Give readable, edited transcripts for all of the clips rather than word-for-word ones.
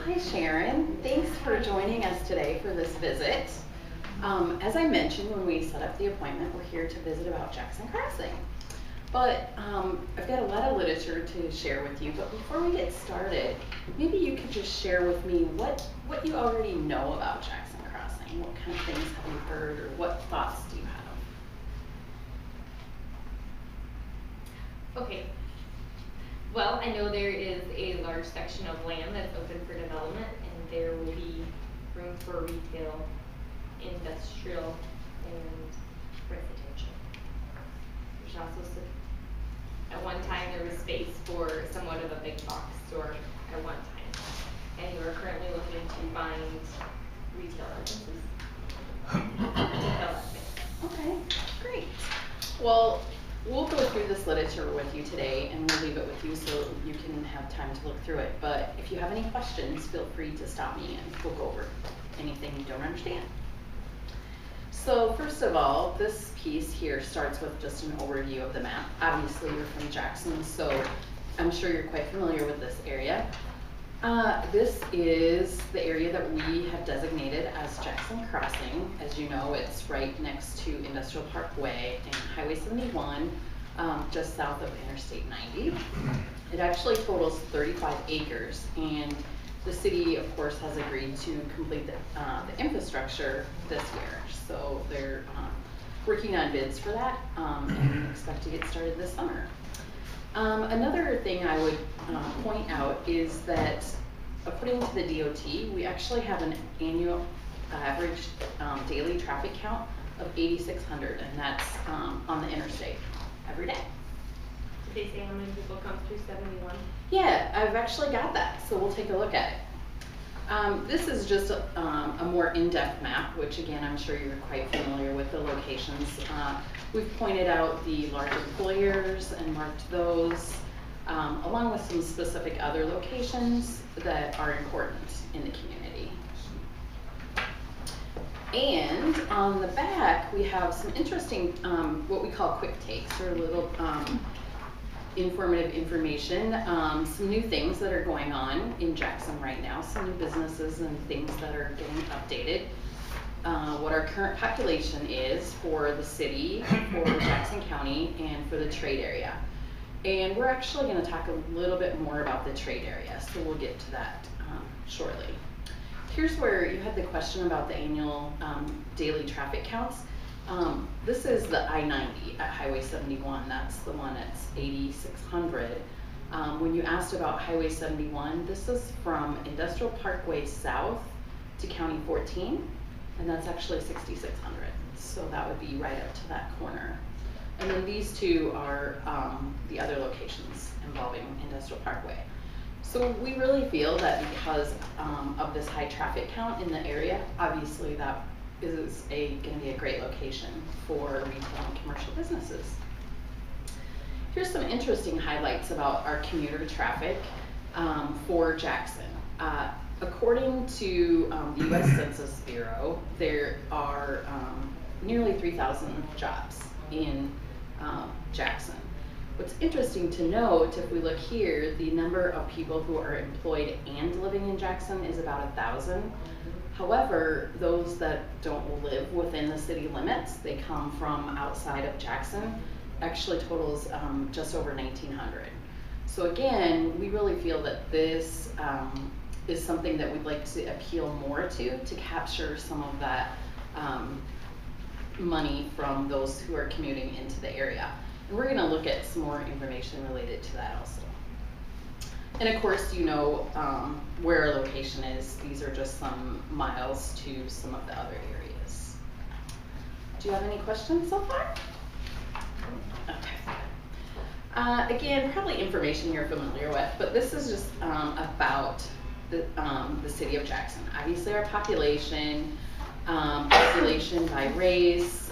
Hi Sharon, thanks for joining us today for this visit. As I mentioned when we set up the appointment, we're here to visit about JXing Crossing. But I've got a lot of literature to share with you, but before we get started, maybe you could just share with me what you already know about JXing Crossing. What kind of things have you heard, or what thoughts do you have? Okay. Well, I know there is a large section of land that's open for development, and there will be room for retail, industrial, and residential. There's also at one time there was space for somewhat of a big box store at one time, and we're currently looking to find retail licenses to fill that space. Okay, great. Well, we'll go through this literature with you today, and we'll leave it with you so you can have time to look through it. But if you have any questions, feel free to stop me and we'll go over anything you don't understand. So first of all, this piece here starts with just an overview of the map. Obviously, you're from Jackson, so I'm sure you're quite familiar with this area. This is the area that we have designated as JXing Crossing. As you know, it's right next to Industrial Parkway and Highway 71, just south of Interstate 90. It actually totals 35 acres, and the city, of course, has agreed to complete the infrastructure this year. So they're working on bids for that and expect to get started this summer. Another thing I would point out is that according to the DOT, we actually have an annual average daily traffic count of 8,600, and that's on the interstate every day. Did they say how many people come through 71? Yeah, I've actually got that, so we'll take a look at it. This is just a more in-depth map, which again, I'm sure you're quite familiar with the locations. We've pointed out the large employers and marked those, along with some specific other locations that are important in the community. And on the back, we have some interesting, what we call quick takes, or little informative information, some new things that are going on in Jackson right now, some new businesses and things that are getting updated. What our current population is for the city, for Jackson County, and for the trade area. And we're actually going to talk a little bit more about the trade area, so we'll get to that shortly. Here's where you had the question about the annual daily traffic counts. This is the I-90 at Highway 71. That's the one that's 8,600. When you asked about Highway 71, this is from Industrial Parkway South to County 14, and that's actually 6,600. So that would be right up to that corner. And then these two are the other locations involving Industrial Parkway. So we really feel that because of this high traffic count in the area, obviously that is going to be a great location for retail and commercial businesses. Here's some interesting highlights about our commuter traffic for Jackson. According to the U.S. Census Bureau, there are nearly 3,000 jobs in Jackson. What's interesting to note, if we look here, the number of people who are employed and living in Jackson is about 1,000. However, those that don't live within the city limits, they come from outside of Jackson, actually totals just over 1,900. So again, we really feel that this is something that we'd like to appeal more to capture some of that money from those who are commuting into the area. And we're going to look at some more information related to that also. And of course, you know where our location is. These are just some miles to some of the other areas. Do you have any questions so far? Okay. Again, probably information you're familiar with, but this is just about the city of Jackson. Obviously, our population, population by race,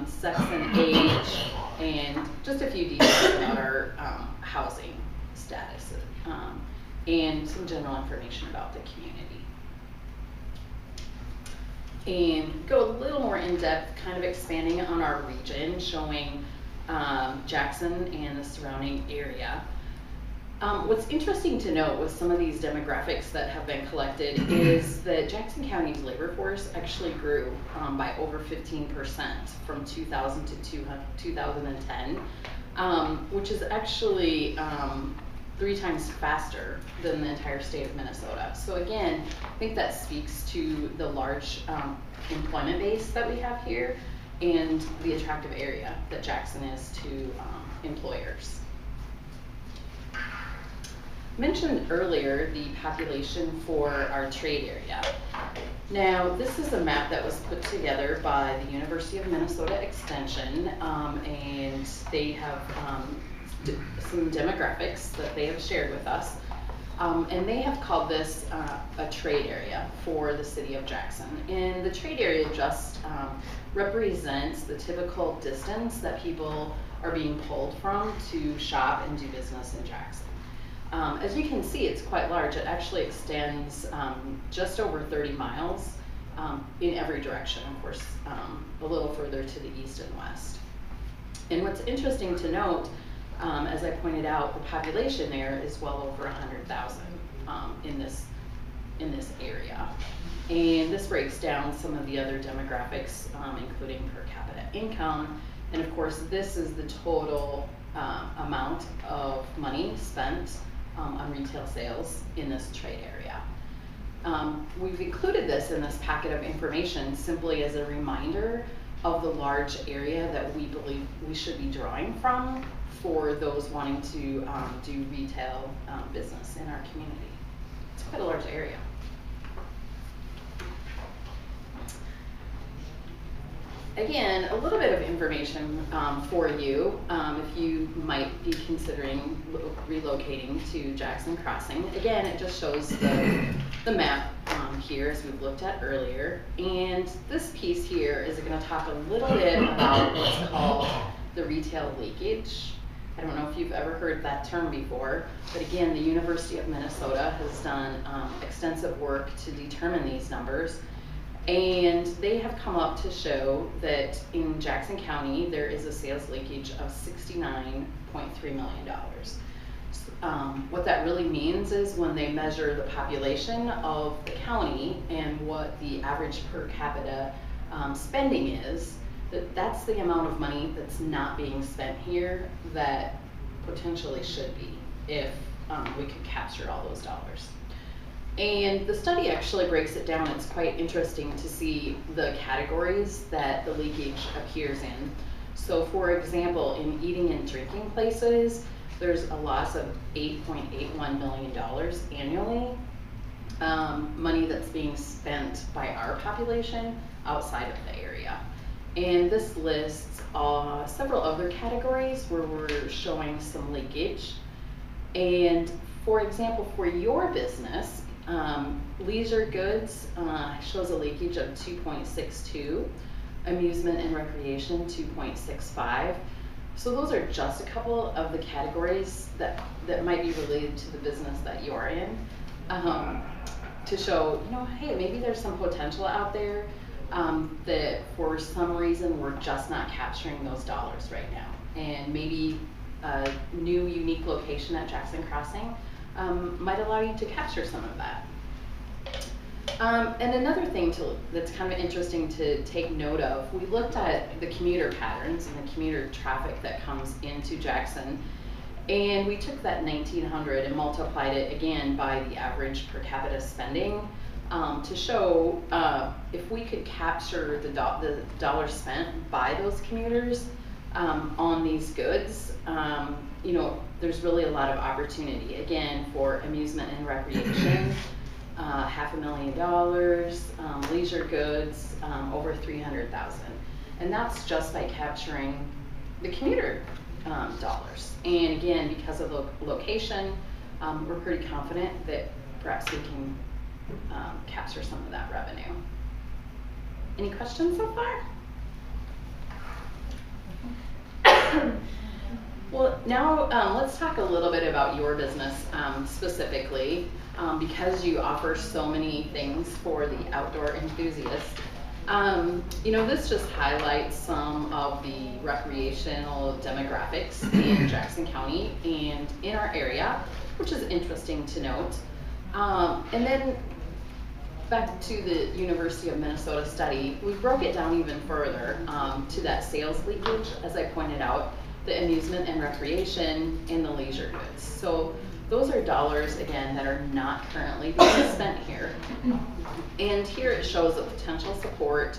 sex and age, and just a few details about our housing status, and some general information about the community. And go a little more in depth, kind of expanding on our region, showing Jackson and the surrounding area. What's interesting to note with some of these demographics that have been collected is that Jackson County's labor force actually grew by over 15% from 2000 to 2010, which is actually 3 times faster than the entire state of Minnesota. So again, I think that speaks to the large employment base that we have here and the attractive area that Jackson is to employers. Mentioned earlier the population for our trade area. Now, this is a map that was put together by the University of Minnesota Extension, and they have some demographics that they have shared with us. And they have called this a trade area for the city of Jackson. And the trade area just represents the typical distance that people are being pulled from to shop and do business in Jackson. As you can see, it's quite large. It actually extends just over 30 miles in every direction, of course, a little further to the east and west. And what's interesting to note, as I pointed out, the population there is well over 100,000 in this area. And this breaks down some of the other demographics, including per capita income. And of course, this is the total amount of money spent on retail sales in this trade area. We've included this in this packet of information simply as a reminder of the large area that we believe we should be drawing from for those wanting to do retail business in our community. It's quite a large area. Again, a little bit of information for you if you might be considering relocating to Jackson Crossing. Again, it just shows the map here as we've looked at earlier. And this piece here is going to talk a little bit about what's called the retail leakage. I don't know if you've ever heard that term before, but again, the University of Minnesota has done extensive work to determine these numbers. And they have come up to show that in Jackson County, there is a sales leakage of $69.3 million. What that really means is when they measure the population of the county and what the average per capita spending is, that's the amount of money that's not being spent here that potentially should be if we could capture all those dollars. And the study actually breaks it down. It's quite interesting to see the categories that the leakage appears in. So for example, in eating and drinking places, there's a loss of $8.81 million annually, money that's being spent by our population outside of the area. And this lists several other categories where we're showing some leakage. And for example, for your business, leisure goods shows a leakage of 2.62, amusement and recreation 2.65. So those are just a couple of the categories that might be related to the business that you're in, to show, hey, maybe there's some potential out there that for some reason we're just not capturing those dollars right now. And maybe a new unique location at Jackson Crossing might allow you to capture some of that. And another thing that's kind of interesting to take note of, we looked at the commuter patterns and the commuter traffic that comes into Jackson, and we took that 1900 and multiplied it again by the average per capita spending to show if we could capture the dollars spent by those commuters on these goods, there's really a lot of opportunity. Again, for amusement and recreation, $500,000, leisure goods, over 300,000. And that's just by capturing the commuter dollars. And again, because of the location, we're pretty confident that perhaps we can capture some of that revenue. Any questions so far? Well, now let's talk a little bit about your business specifically, because you offer so many things for the outdoor enthusiast. This just highlights some of the recreational demographics in Jackson County and in our area. which is interesting to note. And then back to the University of Minnesota study, we broke it down even further to that sales leakage, as I pointed out, the amusement and recreation, and the leisure goods. So those are dollars, again, that are not currently being spent here. And here it shows a potential support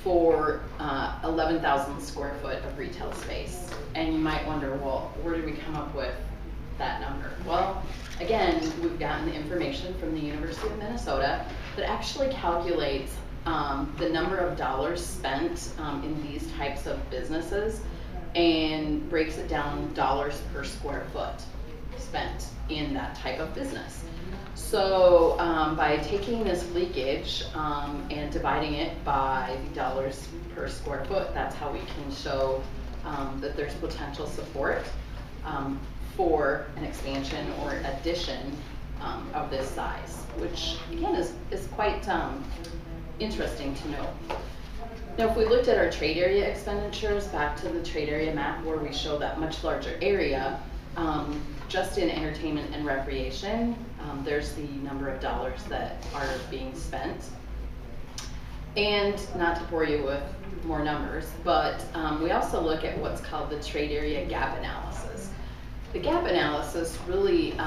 for 11,000 square foot of retail space. And you might wonder, well, where did we come up with that number? Well, again, we've gotten the information from the University of Minnesota that actually calculates the number of dollars spent in these types of businesses and breaks it down dollars per square foot spent in that type of business. So by taking this leakage and dividing it by the dollars per square foot, that's how we can show that there's potential support for an expansion or addition of this size, which again is quite interesting to know. Now, if we looked at our trade area expenditures, back to the trade area map where we show that much larger area, just in entertainment and recreation, there's the number of dollars that are being spent. And not to bore you with more numbers, but we also look at what's called the trade area gap analysis. The gap analysis really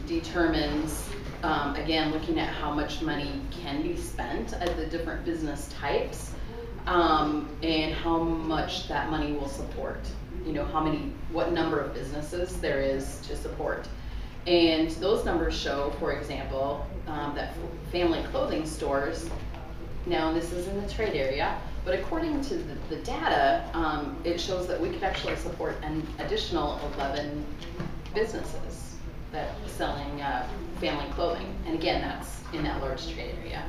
determines, again, looking at how much money can be spent at the different business types, and how much that money will support. You know, what number of businesses there is to support. And those numbers show, for example, that family clothing stores, now this is in the trade area, but according to the data, it shows that we could actually support an additional 11 businesses that are selling family clothing. And again, that's in that large trade area.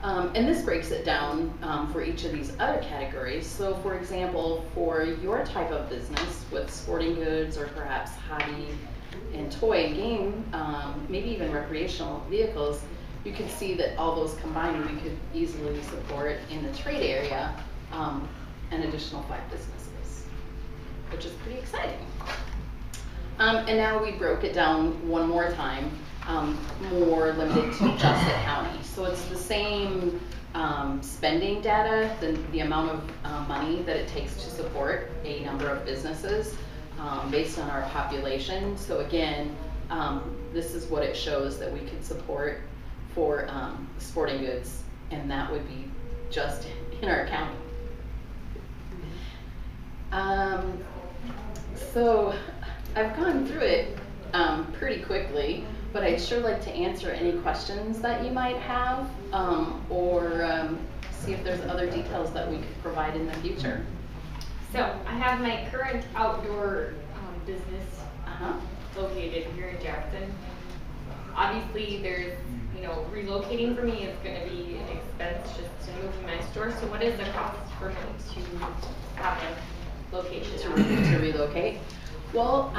And this breaks it down for each of these other categories. So for example, for your type of business with sporting goods or perhaps hobby and toy and game, maybe even recreational vehicles, you can see that all those combined, we could easily support in the trade area an additional 5 businesses, which is pretty exciting. And now we broke it down one more time, more limited to just the county. So it's the same spending data, the amount of money that it takes to support a number of businesses based on our population. So again, this is what it shows that we could support for sporting goods, and that would be just in our county. So I've gone through it pretty quickly, but I'd sure like to answer any questions that you might have, or see if there's other details that we could provide in the future. So I have my current outdoor business located here in Jackson. Obviously, there's, relocating for me is going to be an expense just to move my store. So what is the cost for me to have a location? To relocate? Well,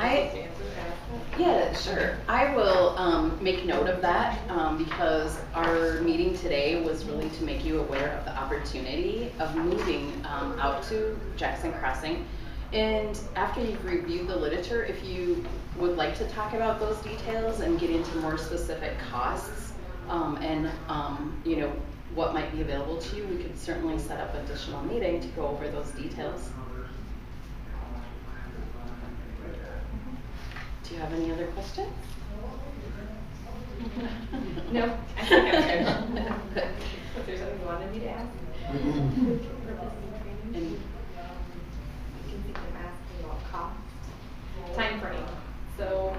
yeah, sure. I will make note of that because our meeting today was really to make you aware of the opportunity of moving out to Jackson Crossing. And after you've reviewed the literature, if you would like to talk about those details and get into more specific costs and what might be available to you, we could certainly set up an additional meeting to go over those details. Do you have any other questions? No, I think I'm good. If there's something you wanted me to ask. And you can think of asking about cost. Time frame. So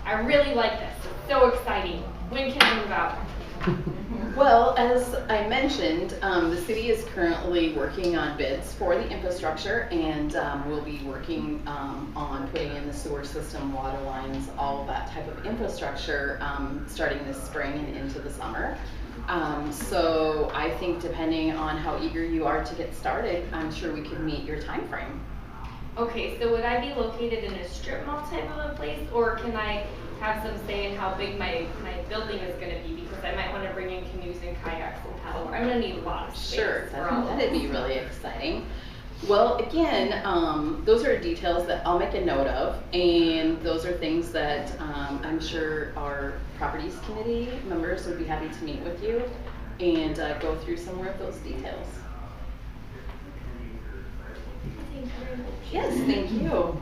I really like this. It's so exciting. When can I move out? Well, as I mentioned, the city is currently working on bids for the infrastructure, and we'll be working on putting in the sewer system, water lines, all of that type of infrastructure starting this spring and into the summer. So I think depending on how eager you are to get started, I'm sure we could meet your time frame. Okay, so would I be located in a strip mall type of a place, or can I have some say in how big my building is going to be, because I might want to bring in canoes and kayaks and paddle. I'm going to need a lot of space. Sure, that'd be really exciting. Well, again, those are details that I'll make a note of, and those are things that I'm sure our properties committee members would be happy to meet with you and go through some more of those details. Thank you very much. Yes, thank you.